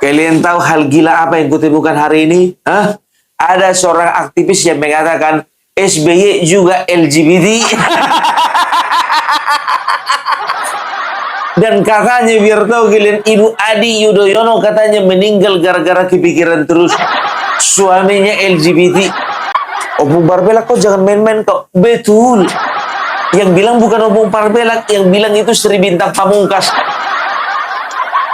Kalian tahu hal gila apa yang kutemukan hari ini? Hah? Ada seorang aktivis yang mengatakan SBY juga LGBT. Dan katanya biar tahu kalian, Ibu Adi Yudhoyono katanya meninggal gara-gara kepikiran terus suaminya LGBT. Opung Barbelak kok jangan main-main kok. Betul. Yang bilang bukan Opung Barbelak, yang bilang itu Sri Bintang Pamungkas.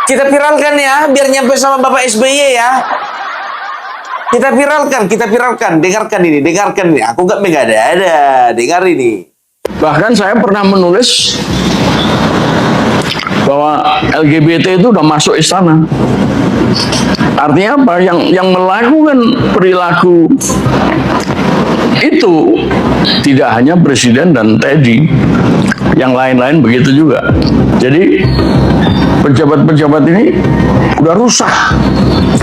Kita viralkan ya, biar nyampe sama Bapak SBY ya. Kita viralkan. Dengarkan ini. Aku nggak mengada-ada. Dengar ini. Bahkan saya pernah menulis bahwa LGBT itu udah masuk istana. Artinya apa? Yang melakukan perilaku itu tidak hanya presiden dan Teddy, yang lain-lain begitu juga. Jadi pejabat-pejabat ini udah rusak.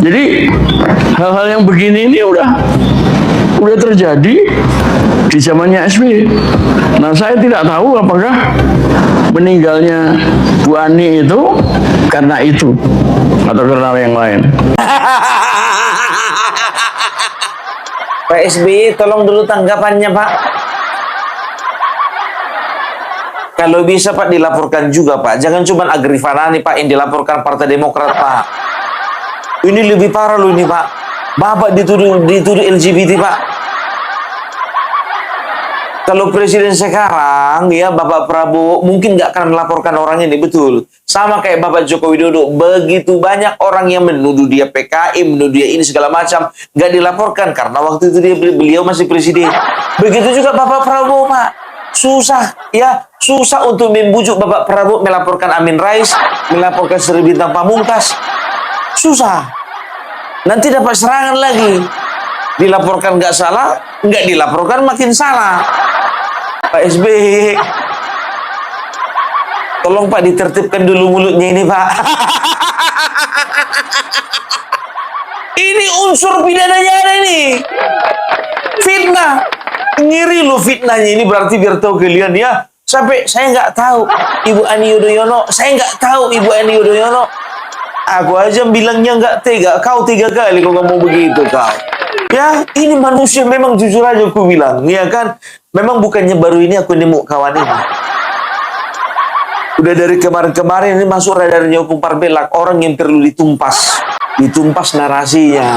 Jadi hal-hal yang begini ini udah terjadi di zamannya SBY. Nah, saya tidak tahu apakah meninggalnya Bu Ani itu karena itu atau karena yang lain. Pak SBY, tolong dulu tanggapannya, Pak. Kalau bisa, Pak, dilaporkan juga, Pak. Jangan cuma Agrifanani, Pak, yang dilaporkan Partai Demokrat, Pak. Ini lebih parah loh ini, Pak. Bapak dituduh LGBT, Pak. Kalau presiden sekarang, ya Bapak Prabowo mungkin nggak akan melaporkan orang ini, betul. Sama kayak Bapak Joko Widodo, begitu banyak orang yang menuduh dia PKI, menuduh dia ini segala macam, nggak dilaporkan karena waktu itu beliau masih presiden. Begitu juga Bapak Prabowo, Pak. Susah untuk membujuk Bapak Prabowo melaporkan Amin Rais, melaporkan Sri Bintang Pamungkas. Susah. Nanti dapat serangan lagi. Dilaporkan nggak salah, nggak dilaporkan makin salah. Pak SBY, tolong Pak ditertibkan dulu mulutnya ini, Pak. Ini unsur pidananya ada ini. Fitnah. Ngiri loh fitnahnya ini, berarti biar tahu kalian ya. Sampai saya nggak tahu Ibu Ani Yudhoyono. Aku aja bilangnya nggak tega. Kau 3 kali kok ngomong begitu kau. Ya, ini manusia memang jujur aja aku bilang. Ya kan? Memang bukannya baru ini aku nemu kawan ini. Udah dari kemarin-kemarin ini masuk radarnya Opung Barbelak. Orang yang perlu ditumpas. Ditumpas narasinya.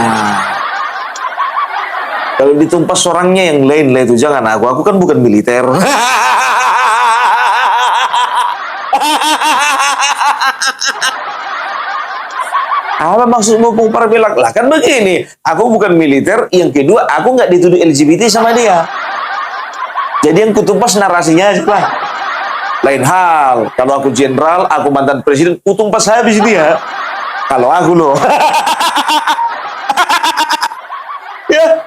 Kalau ditumpas orangnya yang lain lah itu. Jangan aku. Aku kan bukan militer. Apa maksudmu Opung Barbelak? Lah kan begini, aku bukan militer, yang kedua aku nggak dituduh LGBT sama dia. Jadi yang kutumpas narasinya aja lah. Lain hal, kalau aku jenderal, aku mantan presiden, kutumpas habis dia. Kalau aku loh. Ya,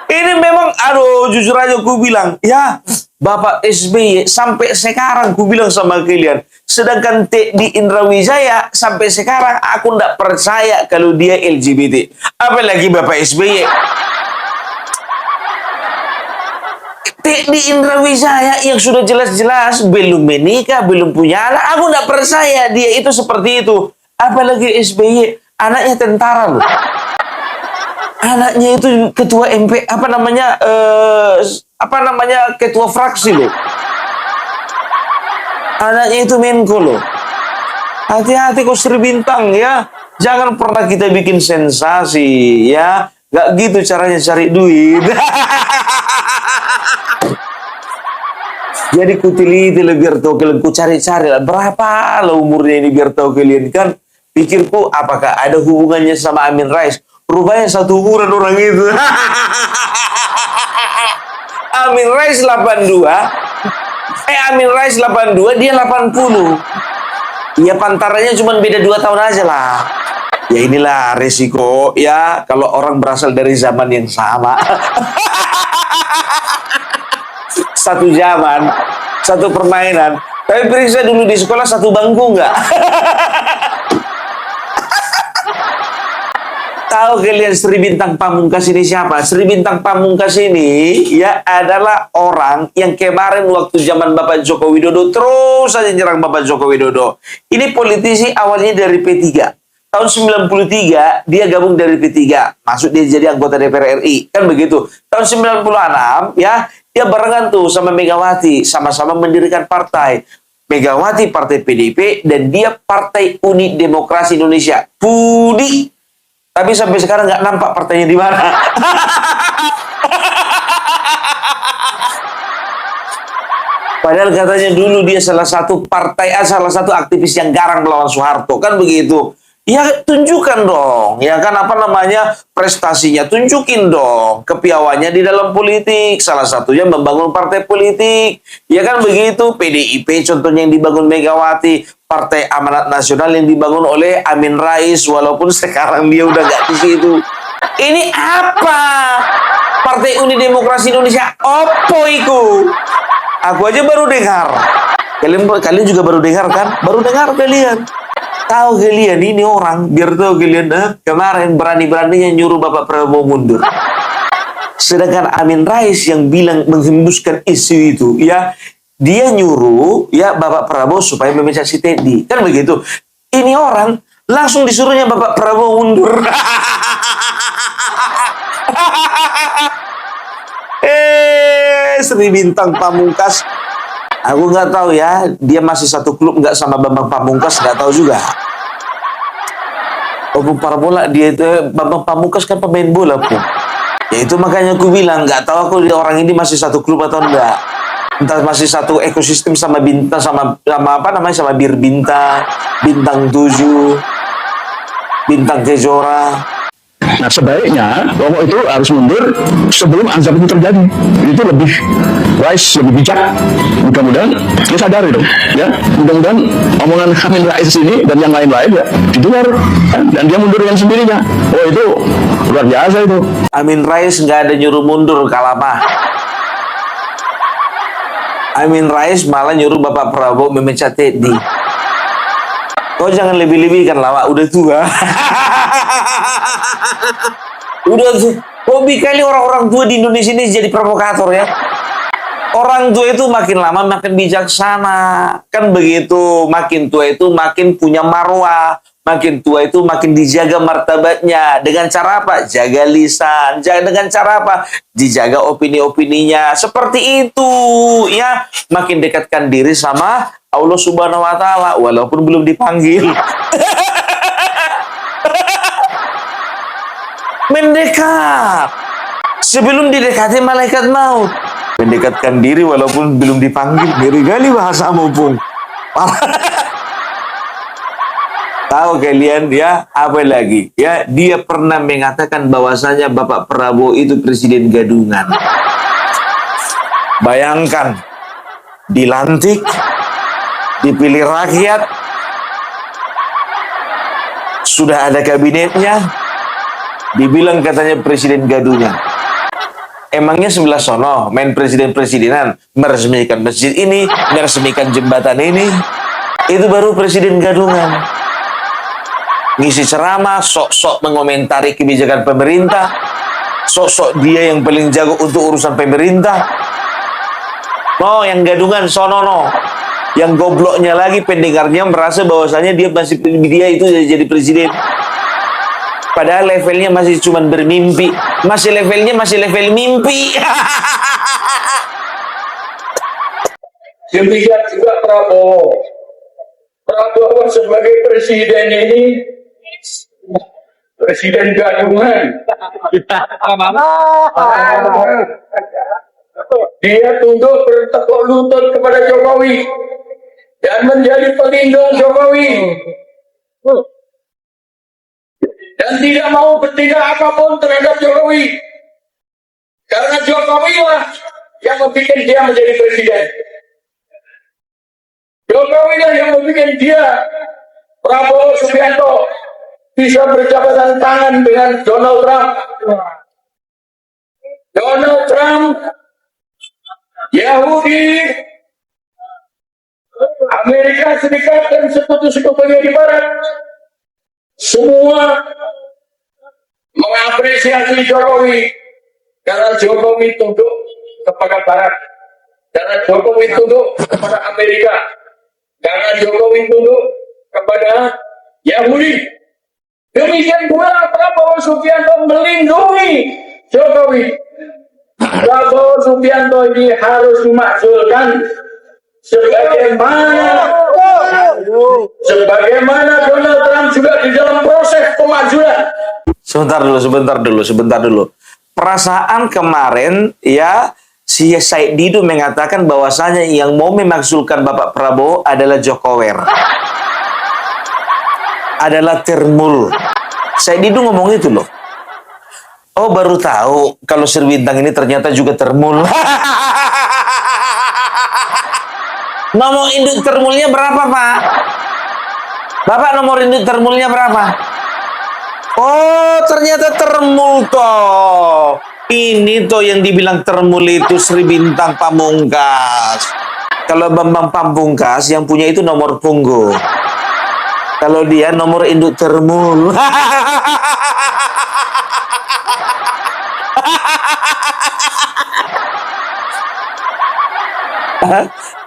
ini memang, aduh jujur aja aku bilang, ya Bapak SBY sampai sekarang aku bilang sama kalian, sedangkan di Indra Wijaya sampai sekarang aku nggak percaya kalau dia LGBT. Apalagi Bapak SBY. Di Indra Wijaya yang sudah jelas-jelas belum menikah, belum punya anak, aku nggak percaya dia itu seperti itu. Apalagi SBY, anaknya tentara loh. Anaknya itu ketua MP, ketua fraksi loh. Anaknya itu Menko loh. Hati-hati kok Sri Bintang ya. Jangan pernah kita bikin sensasi ya. Gak gitu caranya cari duit. Jadi kutiliti biar tahu kalian, ku cari-cari lah berapa lah umurnya ini biar tahu kalian kan. Pikirku apakah ada hubungannya sama Amin Rais? Rupanya satu umuran orang itu. Amin Rais 82. Amin Rais 82, dia 80. Ya pantarannya cuma beda 2 tahun aja lah. Ya inilah resiko ya kalau orang berasal dari zaman yang sama. Satu zaman, satu permainan. Tapi periksa dulu di sekolah satu bangku nggak? Tahu kalian Sri Bintang Pamungkas ini siapa? Sri Bintang Pamungkas ini ya adalah orang yang kemarin waktu zaman Bapak Joko Widodo terus saja nyerang Bapak Joko Widodo. Ini politisi awalnya dari P3. tahun 93 dia gabung dari P3, masuk dia jadi anggota DPR RI, kan begitu. Tahun 96 ya, dia barengan tuh sama Megawati, sama-sama mendirikan partai. Megawati partai PDIP dan dia Partai Uni Demokrasi Indonesia, PUDI. Tapi sampai sekarang nggak nampak partainya di mana. Padahal katanya dulu dia salah satu salah satu aktivis yang garang melawan Soeharto, kan begitu. Ya tunjukkan dong, ya kan apa namanya prestasinya, tunjukin dong kepiawannya di dalam politik. Salah satunya membangun partai politik, ya kan begitu. PDIP contohnya yang dibangun Megawati, Partai Amanat Nasional yang dibangun oleh Amin Rais, walaupun sekarang dia udah gak di situ. Ini apa? Partai Uni Demokrasi Indonesia, opo iku? Aku aja baru dengar. Kalian juga baru dengar kan? Baru dengar kalian. Tahu kalian ini orang, biar tahu kalian kemarin berani-beraninya nyuruh Bapak Prabowo mundur. Sedangkan Amin Rais yang bilang menghembuskan isu itu, ya dia nyuruh ya Bapak Prabowo supaya memecat si Teddy. Kan begitu. Ini orang langsung disuruhnya Bapak Prabowo mundur. Sri Bintang Pamungkas, aku nggak tahu ya, dia masih satu klub nggak sama Bambang Pamungkas, nggak tahu juga. Oh, para bola dia itu Bambang Pamungkas kan pemain bola pun. Ya itu makanya aku bilang nggak tahu aku orang ini masih satu klub atau enggak. Entah masih satu ekosistem sama Bintang sama apa namanya sama Bir Bintang, Bintang 7, Bintang Kejora. Nah sebaiknya Romo itu harus mundur sebelum azab itu terjadi. Itu lebih wise, lebih bijak. Mudah-mudahan dia sadar itu, ya. Mudah-mudahan omongan Amin Rais ini dan yang lain-lain ya didengar, ya, dan dia mundur dengan sendirinya. Oh itu luar biasa itu. Amin Rais nggak ada nyuruh mundur Kalama. Amin Rais malah nyuruh Bapak Prabowo memecat Teddy. Kau jangan lebih-lebihkan lama, udah tua. Udah tuh, hobi kali orang-orang tua di Indonesia ini jadi provokator ya. Orang tua itu makin lama makin bijaksana, kan begitu. Makin tua itu makin punya marwah, makin tua itu makin dijaga martabatnya. Dengan cara apa? Jaga lisan. Dengan cara apa? Dijaga opini-opininya. Seperti itu ya. Makin dekatkan diri sama Allah Subhanahu wa Ta'ala, walaupun belum dipanggil. Mendekat sebelum didekati malaikat maut. Mendekatkan diri walaupun belum dipanggil. Ngeri kali bahasamu, Pung. Tahu kalian ya, apa lagi ya, dia pernah mengatakan bahwasanya Bapak Prabowo itu presiden gadungan. Bayangkan, dilantik, dipilih rakyat, sudah ada kabinetnya, dibilang katanya presiden gadungan. Emangnya sebelah sono main presiden-presidenan, meresmikan masjid ini, meresmikan jembatan ini, itu baru presiden gadungan. Ngisi ceramah, sok-sok mengomentari kebijakan pemerintah, sok-sok dia yang paling jago untuk urusan pemerintah. No, yang gadungan sono no. Yang gobloknya lagi pendengarnya merasa bahwasanya dia itu jadi presiden. Padahal levelnya masih cuma bermimpi. Levelnya masih level mimpi. Demikian juga Prabowo. Prabowo sebagai presiden ini presiden gadungan. Dia tunduk bertekuk lutut kepada Jokowi dan menjadi pelindung Jokowi. Dan tidak mau bertindak apapun terhadap Jokowi. Karena Jokowi lah yang membuat dia menjadi presiden. Jokowi lah yang membuat dia, Prabowo Subianto, bisa berjabatan tangan dengan Donald Trump. Donald Trump, Yahudi, Amerika Serikat dan sekutu-sekutunya di Barat, semua mengapresiasi Jokowi karena Jokowi tunduk kepada Barat, karena Jokowi tunduk kepada Amerika, karena Jokowi tunduk kepada Yahudi. Demikian pula Prabowo Subianto melindungi Jokowi. Prabowo Subianto ini harus dimakzulkan sebagaimana Donald Trump juga di dalam proses pemakzulan. Sebentar dulu. Perasaan kemarin ya si Said Didu mengatakan bahwasanya yang mau memakzulkan Bapak Prabowo adalah Jokower. Adalah Termul. Said Didu ngomong itu loh. Oh, baru tahu kalau Sriwintang ini ternyata juga Termul. Nomor induk Termulnya berapa, Pak? Bapak nomor induk Termulnya berapa? Oh, ternyata Termul toh. Ini toh yang dibilang Termul itu Sriwintang Pamungkas. Kalau Bambang Pamungkas yang punya itu nomor punggung. Kalau dia nomor induk Termul.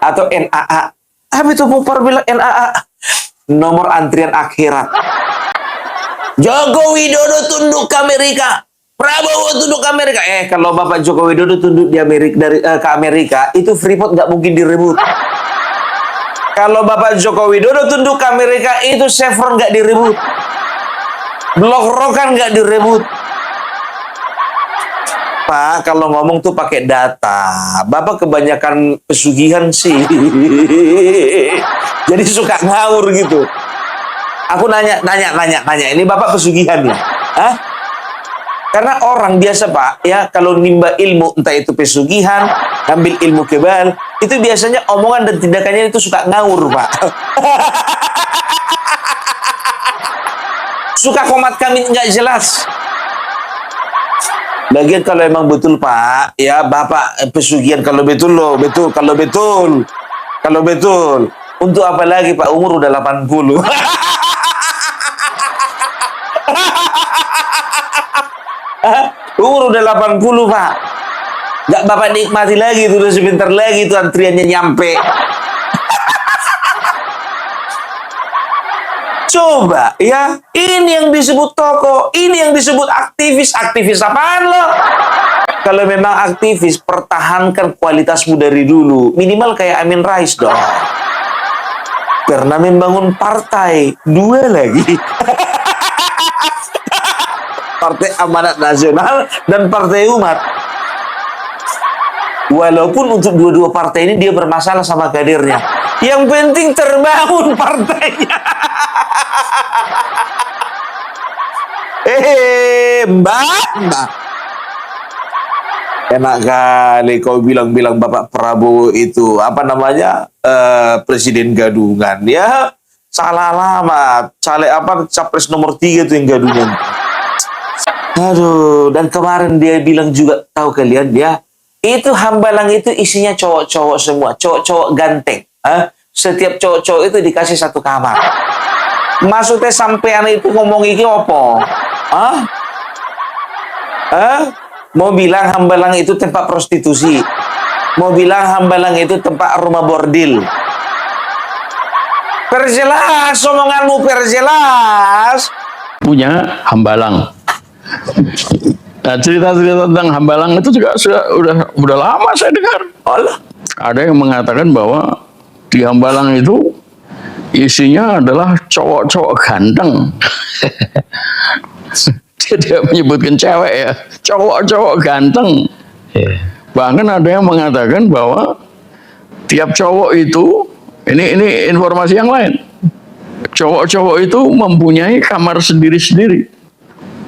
Atau NAA. Apa itu Popar bilang NAA? Nomor antrian akhirat. Joko Widodo tunduk ke Amerika. Prabowo tunduk ke Amerika. Kalau Bapak Joko Widodo tunduk di Amerika ke Amerika, itu Freeport nggak mungkin direbut. Kalau Bapak Joko Widodo tunduk ke Amerika, itu Chevron nggak direbut. Blok Rokan nggak direbut. Pak, kalau ngomong tuh pakai data. Bapak kebanyakan pesugihan sih. Jadi suka ngawur gitu. Aku nanya. Ini Bapak pesugihan ya? Hah? Karena orang biasa Pak, ya kalau nimba ilmu, entah itu pesugihan, ambil ilmu kebal, itu biasanya omongan dan tindakannya itu suka ngawur Pak. Suka komat kami nggak jelas. Bagian kalau emang betul Pak, ya Bapak pesugihan kalau betul loh, kalau betul. Untuk apa lagi Pak, umur udah 80. Umur udah 80 Pak. Gak Bapak nikmati lagi tuh, udah sebentar lagi tuh antriannya nyampe. Coba ya, ini yang disebut tokoh, ini yang disebut aktivis. Aktivis apaan lo? Kalau memang aktivis, pertahankan kualitasmu dari dulu. Minimal kayak Amin Rais dong. Karena membangun partai, 2 lagi. Partai Amanat Nasional dan Partai Umat. Walaupun untuk dua-dua partai ini dia bermasalah sama kadernya. Yang penting terbangun partainya. Mbak. Enak kali kau bilang-bilang Bapak Prabowo itu apa namanya presiden gadungan ya. Salah alamat. Capres nomor 3 itu yang gadungan. Aduh, dan kemarin dia bilang juga, tahu kalian ya, itu Hambalang itu isinya cowok-cowok semua, cowok-cowok ganteng. Setiap cowok-cowok itu dikasih 1 kamar. Maksudnya sampean itu ngomong iki opo? Mau bilang Hambalang itu tempat prostitusi. Mau bilang Hambalang itu tempat rumah bordil. Perjelas, omonganmu perjelas. Punya Hambalang. Nah, cerita-cerita tentang Hambalang itu juga udah lama saya dengar. Allah. Ada yang mengatakan bahwa di Hambalang itu isinya adalah cowok-cowok ganteng. Dia menyebutkan cewek ya, cowok-cowok ganteng. Bahkan ada yang mengatakan bahwa tiap cowok itu, ini informasi yang lain, cowok-cowok itu mempunyai kamar sendiri-sendiri.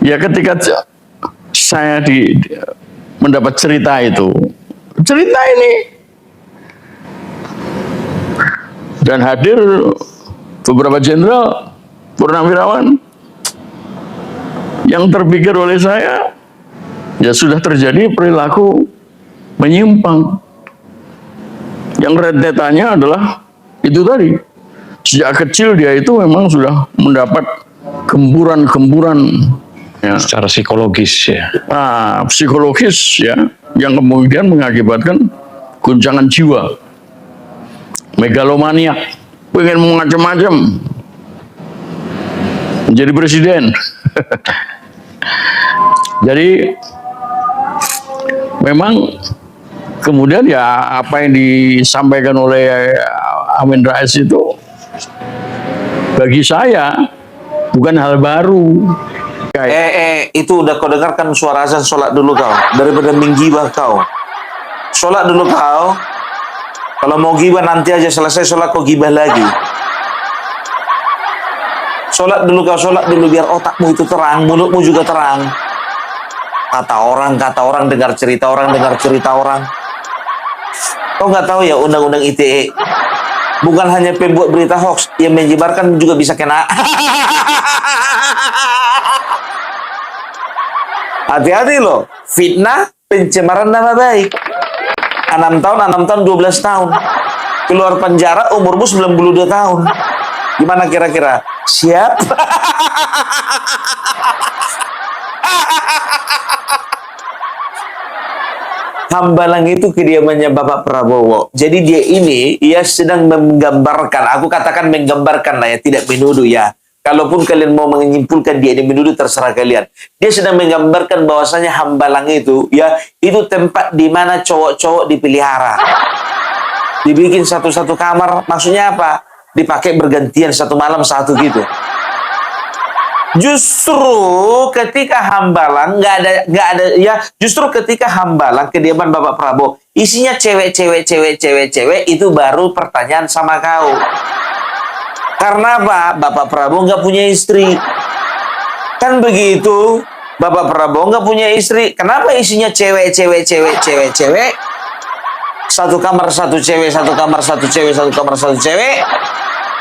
Ya ketika saya mendapat cerita ini dan hadir beberapa jenderal purnawirawan yang terpikir oleh saya, ya sudah terjadi perilaku menyimpang. Yang rentetannya adalah itu tadi, sejak kecil dia itu memang sudah mendapat gemburan-gemburan ya, secara psikologis ya. Psikologis ya, yang kemudian mengakibatkan guncangan jiwa, megalomania, pengen macam-macam. menjadi presiden. Jadi memang kemudian ya apa yang disampaikan oleh Amin Rais itu bagi saya bukan hal baru. Itu udah kau dengarkan suara azan, sholat dulu kau. Daripada menggibah kau. Sholat dulu kau. Kalau mau gibah nanti aja selesai sholat kau gibah lagi. Sholat dulu kau, sholat dulu biar otakmu itu terang, mulutmu juga terang. Kata orang dengar cerita orang. Kau nggak tahu ya undang-undang ITE? Bukan hanya pembuat berita hoax, yang menyebarkan juga bisa kena. Hati-hati loh, fitnah, pencemaran nama baik. 6 tahun, 12 tahun. Keluar penjara umurmu 92 tahun. Gimana kira-kira? Siap? Hambalang itu kediamannya Bapak Prabowo. Jadi dia ini, ia sedang menggambarkan, aku katakan menggambarkan lah ya, tidak menuduh ya. Kalaupun kalian mau menyimpulkan dia ini menuduh, terserah kalian. Dia sedang menggambarkan bahwasanya Hambalang itu, ya, itu tempat di mana cowok-cowok dipelihara. Dibikin satu-satu kamar, maksudnya apa? Dipakai bergantian, satu malam satu gitu. Justru ketika Hambalang nggak ada ya, justru ketika Hambalang kediaman Bapak Prabowo isinya cewek itu baru pertanyaan sama kau. Karena apa? Bapak Prabowo nggak punya istri. Kan begitu? Bapak Prabowo nggak punya istri. Kenapa isinya cewek? Satu kamar satu cewek, satu kamar satu cewek, satu kamar satu cewek.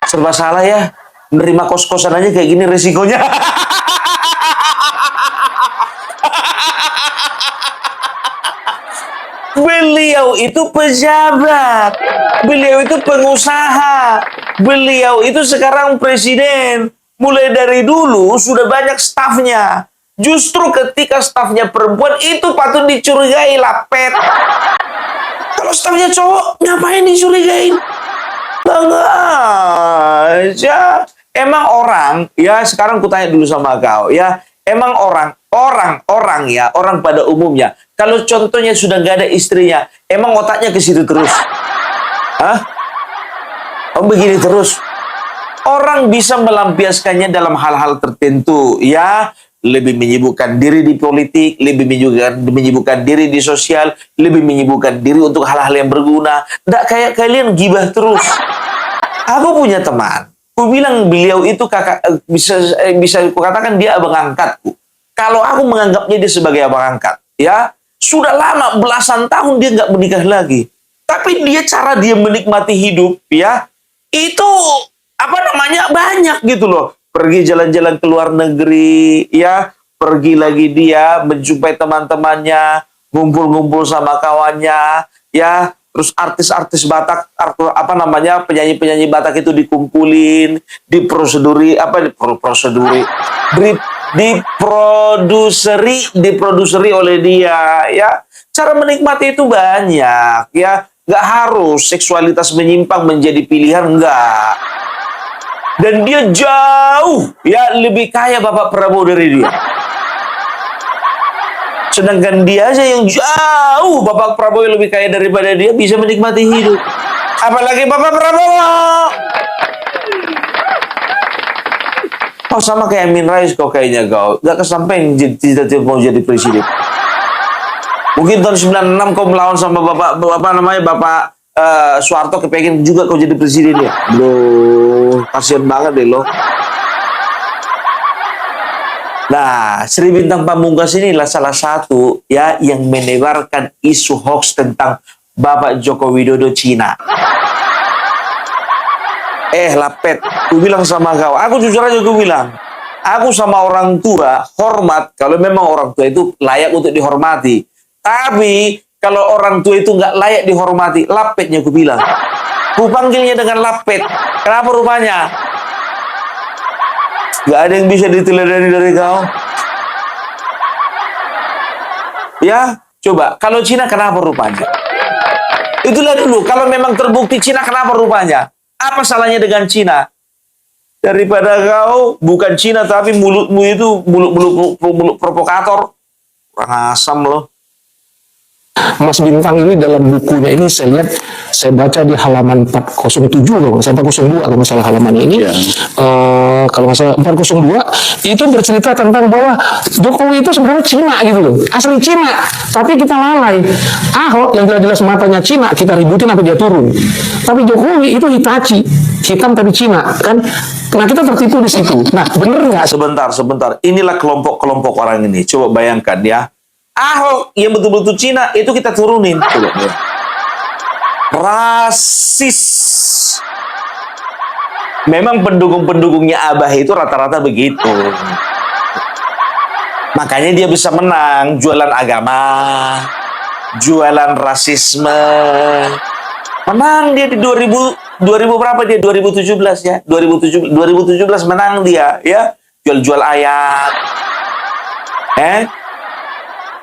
Serba salah ya. Menerima kos-kosan aja kayak gini resikonya. Beliau itu pejabat. Beliau itu pengusaha. Beliau itu sekarang presiden. Mulai dari dulu sudah banyak stafnya. Justru ketika stafnya perempuan itu patut dicurigai, lapet. Kalau stafnya cowok, ngapain dicurigain? Enggak aja. Emang orang, ya sekarang kutanya dulu sama kau, ya. Emang orang ya, orang pada umumnya, kalau contohnya sudah nggak ada istrinya, emang otaknya ke situ terus? Hah? Oh begini terus? Orang bisa melampiaskannya dalam hal-hal tertentu, ya. Lebih menyibukkan diri di politik, lebih menyibukkan diri di sosial, lebih menyibukkan diri untuk hal-hal yang berguna. Nggak kayak kalian gibah terus. Aku punya teman, aku bilang beliau itu kakak, bisa kukatakan dia abang angkatku. Kalau aku menganggapnya dia sebagai abang angkat, ya sudah lama belasan tahun dia nggak menikah lagi. Tapi cara dia menikmati hidup, ya itu apa namanya banyak gitu loh. Pergi jalan-jalan ke luar negeri, ya pergi lagi dia menjumpai teman-temannya, ngumpul-ngumpul sama kawannya, ya. Terus artis-artis Batak, apa namanya, penyanyi-penyanyi Batak itu dikumpulin, diprosesuri oleh dia, ya. Cara menikmati itu banyak, ya. Nggak harus seksualitas menyimpang menjadi pilihan, enggak. Dan dia jauh, ya, lebih kaya Bapak Prabowo dari dia. Sedangkan dia aja yang jauh, Bapak Prabowo lebih kaya daripada dia, bisa menikmati hidup. Apalagi Bapak Prabowo. Oh sama kayak Amin Rais kok kayaknya kau. Gak kesampaian cita-cita mau jadi presiden. Mungkin tahun 96 kau melawan sama Bapak Soeharto, kepengen juga kau jadi presiden ya. Bro, kasihan banget deh lo. Nah, Sri Bintang Pamungkas inilah salah satu ya yang menebarkan isu hoax tentang Bapak Joko Widodo Cina. Lapet, aku bilang sama kau, aku jujur aja aku bilang, aku sama orang tua hormat kalau memang orang tua itu layak untuk dihormati. Tapi kalau orang tua itu nggak layak dihormati, lapetnya aku bilang. Ku panggilnya dengan lapet. Kenapa rupanya? Gak ada yang bisa diteladani dari kau. Ya, coba. Kalau Cina kenapa rupanya? Itulah dulu. Kalau memang terbukti Cina kenapa rupanya? Apa salahnya dengan Cina? Daripada kau bukan Cina tapi mulutmu itu mulut provokator. Kurang asam loh. Mas Bintang ini dalam bukunya ini saya lihat, saya baca di halaman 407 kalau nggak salah, 402 kalau nggak salah halamannya ini. Kalau nggak salah 402 itu bercerita tentang bahwa Jokowi itu sebenarnya Cina gitu loh, asli Cina, tapi kita lalai. Ahok yang jelas-jelas matanya Cina kita ributin sampai dia turun, tapi Jokowi itu Hitachi, hitam tapi Cina kan. Nah kita tertipu di situ. Nah bener nggak? Sebentar. Inilah kelompok-kelompok orang ini. Coba bayangkan ya. Ahok yang betul-betul Cina itu kita turunin. Coba ya. Rasis. Memang pendukung-pendukungnya Abah itu rata-rata begitu. Makanya dia bisa menang. Jualan agama. Jualan rasisme. Menang dia di 2000 berapa dia? 2017 ya. 2017 menang dia ya. Jual-jual ayat.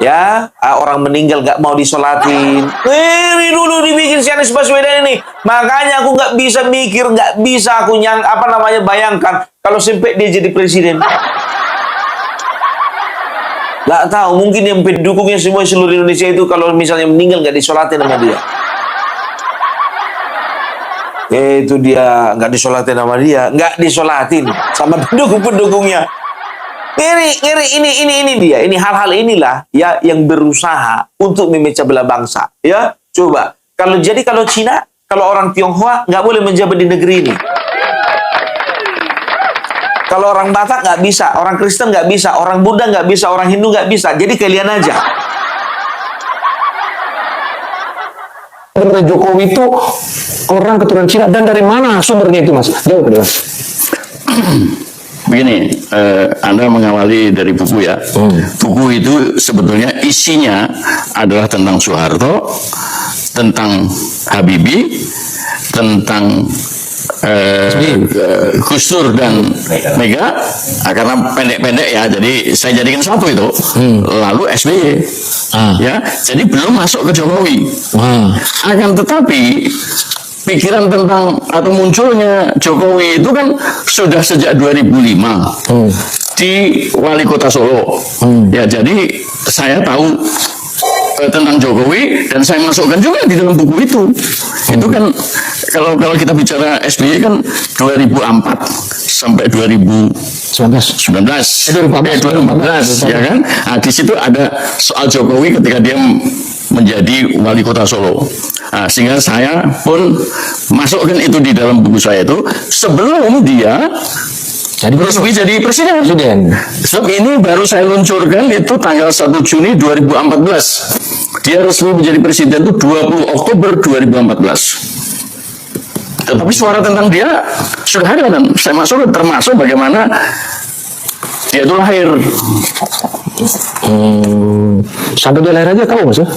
Ya, orang meninggal gak mau disolatin. Ini dulu dibikin si Anies Baswedan ini. Makanya aku gak bisa mikir, gak bisa aku bayangkan kalau sampai dia jadi presiden. Gak tahu, mungkin yang pendukungnya semua seluruh Indonesia itu kalau misalnya meninggal gak disolatin sama dia. Itu dia gak disolatin sama dia, gak disolatin sama pendukung-pendukungnya. Ngeri, ini dia. Ini hal-hal inilah ya yang berusaha untuk memecah belah bangsa. Ya, coba. Kalau Cina, kalau orang Tionghoa nggak boleh menjabat di negeri ini. Kalau orang Batak nggak bisa, orang Kristen nggak bisa, orang Buddha nggak bisa, orang Hindu nggak bisa. Jadi kalian aja. Sebenarnya Jokowi itu orang keturunan Cina, dan dari mana sumbernya itu Mas? Jauh ke Mas. Begini, Anda mengawali dari buku ya. Buku itu sebetulnya isinya adalah tentang Soeharto, tentang Habibie, tentang Gus Dur dan Mega. Karena pendek-pendek ya, jadi saya jadikan satu itu. Lalu SBY. Ya, jadi belum masuk ke Jokowi. Akan tetapi pikiran tentang atau munculnya Jokowi itu kan sudah sejak 2005 di Wali Kota Solo. Ya, jadi saya tahu tentang Jokowi dan saya masukkan juga di dalam buku itu. Itu kan kalau kita bicara SBY kan 2004 sampai 2014 ya kan. Nah, di situ ada soal Jokowi ketika dia menjadi wali kota Solo. Nah, sehingga saya pun masukkan itu di dalam buku saya itu sebelum dia resmi jadi presiden. Sebab ini baru saya luncurkan itu tanggal 1 Juni 2014. Dia resmi menjadi presiden itu 20 Oktober 2014. Tetapi suara tentang dia sudah ada dan saya masuk termasuk bagaimana dia itu lahir. Sampai dia lahir aja tahu Mas ya?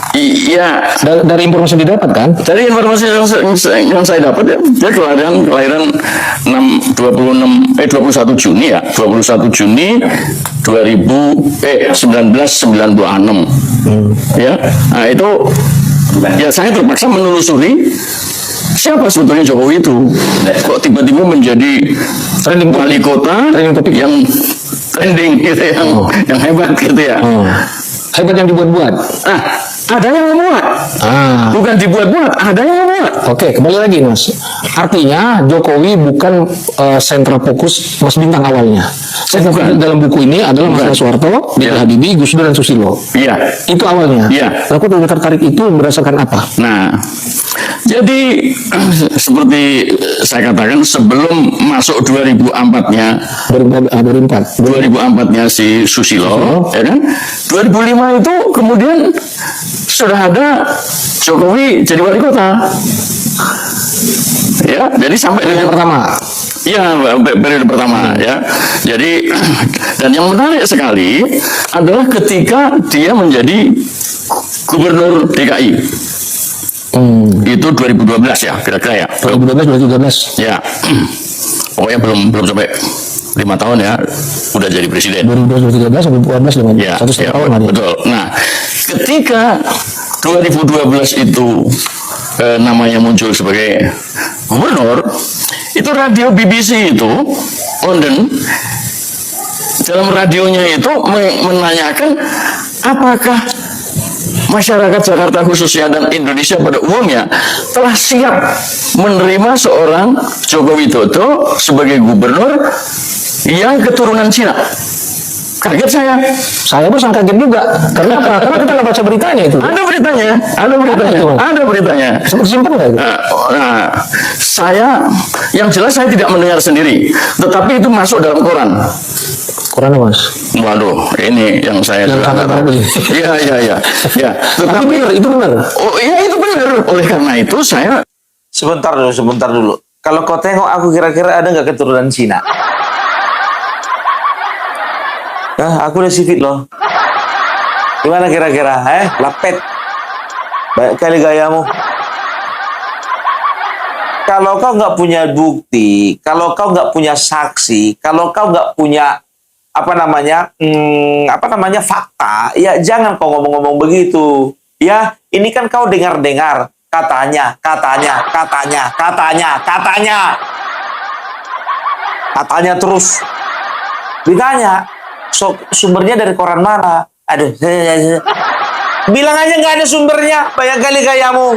Iya, dari informasi yang didapat kan? Dari informasi yang saya dapat ya, dia kelahiran 21 Juni ya, 21 Juni 1996. Ya. Nah, itu ya saya terpaksa menelusuri siapa sebetulnya Jokowi itu. Kok tiba-tiba menjadi trending wali kota yang trending gitu, yang hebat gitu ya. Hebat yang dibuat-buat. Ada yang membuat. Bukan dibuat-buat, ada yang membuat. Oke, kembali lagi Mas. Artinya Jokowi bukan sentra fokus Mas Bintang awalnya. Sentra fokus dalam buku ini adalah Mas Soeharto, B.J. Habibie, Gus Dur dan Susilo. Iya. Itu awalnya. Iya. Aku tertarik itu berdasarkan apa? Nah, jadi seperti saya katakan sebelum masuk 2004-nya 2004-nya si Susilo, ya kan? 2005 itu kemudian sudah ada Jokowi jadi wali kota. Ya, jadi sampai periode pertama. Iya, periode pertama ya. Jadi dan yang menarik sekali adalah ketika dia menjadi gubernur DKI. Itu 2012 ya, kira-kira ya. 2012. Ya. Pokoknya belum sampai 5 tahun ya, udah jadi presiden. 2013 sampai 2014 ya, 1,5 tahun. Betul. Nah, ketika 2012 itu namanya muncul sebagai gubernur, Itu radio BBC itu, London, dalam radionya itu menanyakan apakah masyarakat Jakarta khususnya dan Indonesia pada umumnya telah siap menerima seorang Joko Widodo sebagai gubernur yang keturunan Cina. Kaget saya. Saya pun sangat kaget juga. Karena apa? Karena kita nggak baca beritanya itu. Ada beritanya, ada beritanya. Sempat simpan nggak itu? Nah, saya yang jelas saya tidak mendengar sendiri, tetapi itu masuk dalam koran. Koran apa, Mas? Waduh, ini yang saya Yang sudah kabar tahu. tadi. Iya. Ya, tetapi Itu benar. oh iya itu benar. Oleh karena itu saya Sebentar dulu. Kalau kau tengok aku kira-kira ada nggak keturunan Cina? Nah, aku udah sipit loh. Gimana kira-kira? Lapet. Banyak kali gayamu. Kalau kau nggak punya bukti, kalau kau nggak punya saksi, kalau kau nggak punya fakta, ya jangan kau ngomong-ngomong begitu. Ya, ini kan kau dengar-dengar katanya terus ditanya. So, sumbernya dari koran mana? Aduh, bilang aja nggak ada sumbernya. Banyak kali gayamu.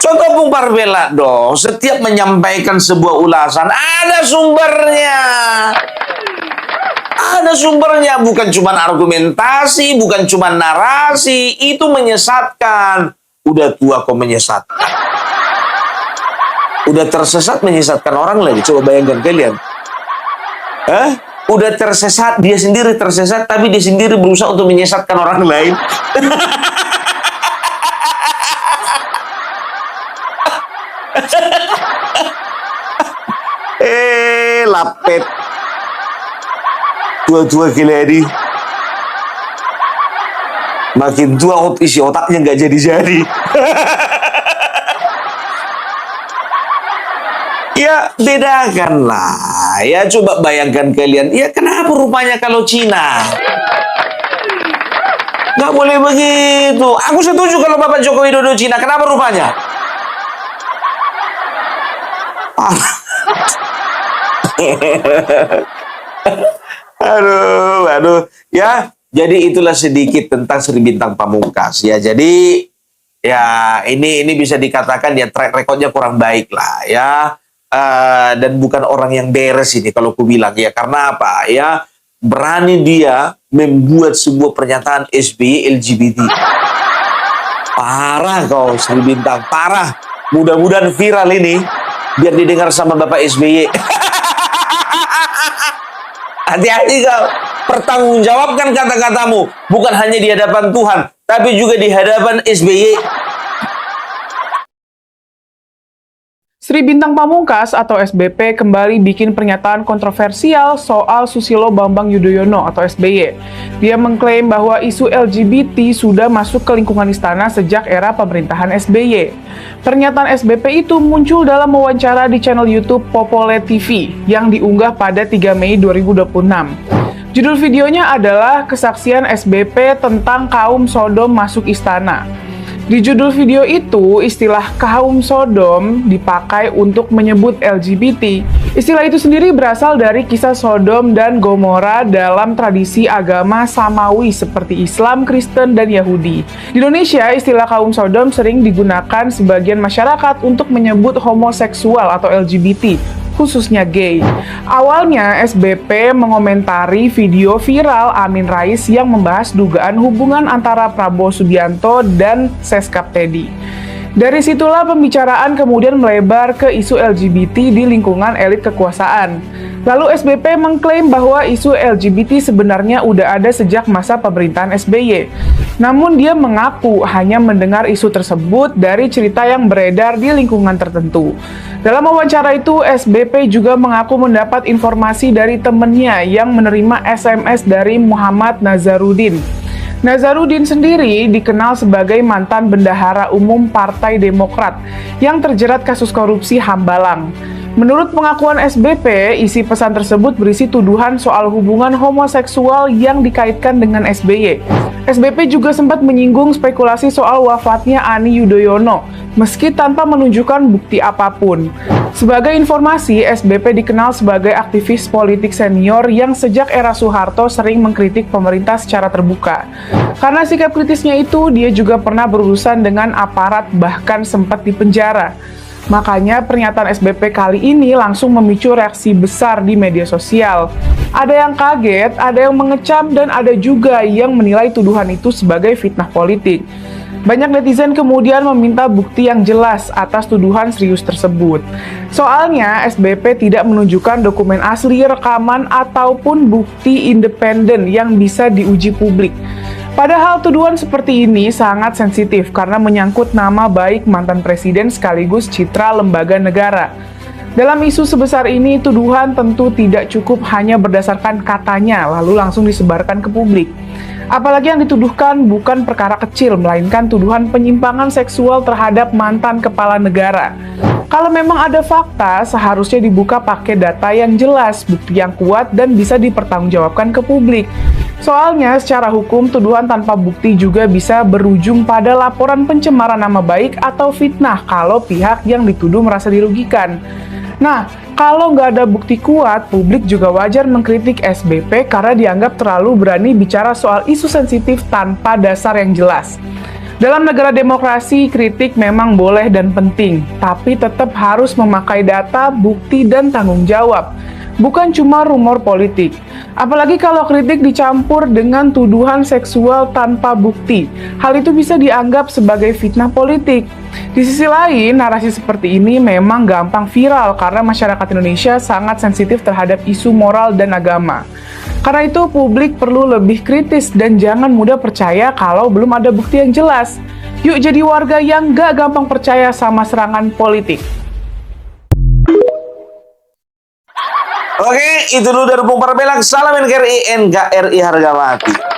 Contoh Bung Barbella dong. Setiap menyampaikan sebuah ulasan ada sumbernya. Ada sumbernya. Bukan cuma argumentasi, bukan cuma narasi. Itu menyesatkan. Udah tua kok menyesatkan. Udah tersesat menyesatkan orang lagi. Coba bayangkan kalian. Udah tersesat, dia sendiri tersesat, tapi dia sendiri berusaha untuk menyesatkan orang lain. Lapet. Tua-tua gila. Makin tua isi otaknya nggak jadi-jadi. Ya, bedakanlah. Ya, coba bayangkan kalian. Ya, kenapa rupanya kalau Cina? Nggak boleh begitu. Aku setuju kalau Bapak Joko Widodo Cina. Kenapa rupanya? Aduh. Ya, jadi itulah sedikit tentang Sri Bintang Pamungkas. Ya, jadi ya ini bisa dikatakan ya track recordnya kurang baik lah ya. Dan bukan orang yang beres ini kalau ku bilang ya, karena apa ya, berani dia membuat sebuah pernyataan SBY LGBT. Parah kau Sri Bintang, parah. Mudah-mudahan viral ini biar didengar sama Bapak SBY. Hati-hati kau, pertanggungjawabkan kata-katamu, bukan hanya di hadapan Tuhan tapi juga di hadapan SBY. Sri Bintang Pamungkas atau SBP kembali bikin pernyataan kontroversial soal Susilo Bambang Yudhoyono atau SBY. Dia mengklaim bahwa isu LGBT sudah masuk ke lingkungan istana sejak era pemerintahan SBY. Pernyataan SBP itu muncul dalam wawancara di channel YouTube Popole TV yang diunggah pada 3 Mei 2026. Judul videonya adalah Kesaksian SBP tentang Kaum Sodom Masuk Istana. Di judul video itu, istilah kaum Sodom dipakai untuk menyebut LGBT. Istilah itu sendiri berasal dari kisah Sodom dan Gomora dalam tradisi agama Samawi seperti Islam, Kristen, dan Yahudi. Di Indonesia, istilah kaum Sodom sering digunakan sebagian masyarakat untuk menyebut homoseksual atau LGBT, khususnya gay. Awalnya, SBP mengomentari video viral Amin Rais yang membahas dugaan hubungan antara Prabowo Subianto dan Seskap Teddy. Dari situlah pembicaraan kemudian melebar ke isu LGBT di lingkungan elit kekuasaan. Lalu SBP mengklaim bahwa isu LGBT sebenarnya udah ada sejak masa pemerintahan SBY. Namun dia mengaku hanya mendengar isu tersebut dari cerita yang beredar di lingkungan tertentu. Dalam wawancara itu, SBP juga mengaku mendapat informasi dari temannya yang menerima SMS dari Muhammad Nazarudin. Nazarudin sendiri dikenal sebagai mantan bendahara umum Partai Demokrat yang terjerat kasus korupsi Hambalang. Menurut pengakuan SBP, isi pesan tersebut berisi tuduhan soal hubungan homoseksual yang dikaitkan dengan SBY. SBP juga sempat menyinggung spekulasi soal wafatnya Ani Yudhoyono, meski tanpa menunjukkan bukti apapun. Sebagai informasi, SBP dikenal sebagai aktivis politik senior yang sejak era Soeharto sering mengkritik pemerintah secara terbuka. Karena sikap kritisnya itu, dia juga pernah berurusan dengan aparat, bahkan sempat dipenjara. Makanya pernyataan SBP kali ini langsung memicu reaksi besar di media sosial. Ada yang kaget, ada yang mengecam, dan ada juga yang menilai tuduhan itu sebagai fitnah politik. Banyak netizen kemudian meminta bukti yang jelas atas tuduhan serius tersebut. Soalnya, SBP tidak menunjukkan dokumen asli, rekaman, ataupun bukti independen yang bisa diuji publik. Padahal tuduhan seperti ini sangat sensitif karena menyangkut nama baik mantan presiden sekaligus citra lembaga negara. Dalam isu sebesar ini, tuduhan tentu tidak cukup hanya berdasarkan katanya lalu langsung disebarkan ke publik. Apalagi yang dituduhkan bukan perkara kecil, melainkan tuduhan penyimpangan seksual terhadap mantan kepala negara. Kalau memang ada fakta, seharusnya dibuka pakai data yang jelas, bukti yang kuat, dan bisa dipertanggungjawabkan ke publik. Soalnya, secara hukum, tuduhan tanpa bukti juga bisa berujung pada laporan pencemaran nama baik atau fitnah kalau pihak yang dituduh merasa dirugikan. Nah, kalau nggak ada bukti kuat, publik juga wajar mengkritik SBP karena dianggap terlalu berani bicara soal isu sensitif tanpa dasar yang jelas. Dalam negara demokrasi, kritik memang boleh dan penting, tapi tetap harus memakai data, bukti, dan tanggung jawab. Bukan cuma rumor politik. Apalagi kalau kritik dicampur dengan tuduhan seksual tanpa bukti. Hal itu bisa dianggap sebagai fitnah politik. Di sisi lain, narasi seperti ini memang gampang viral karena masyarakat Indonesia sangat sensitif terhadap isu moral dan agama. Karena itu, publik perlu lebih kritis dan jangan mudah percaya kalau belum ada bukti yang jelas. Yuk jadi warga yang gak gampang percaya sama serangan politik. Oke, itu dulu dari Bung Parbelang. Salam NKRI, NKRI harga mati.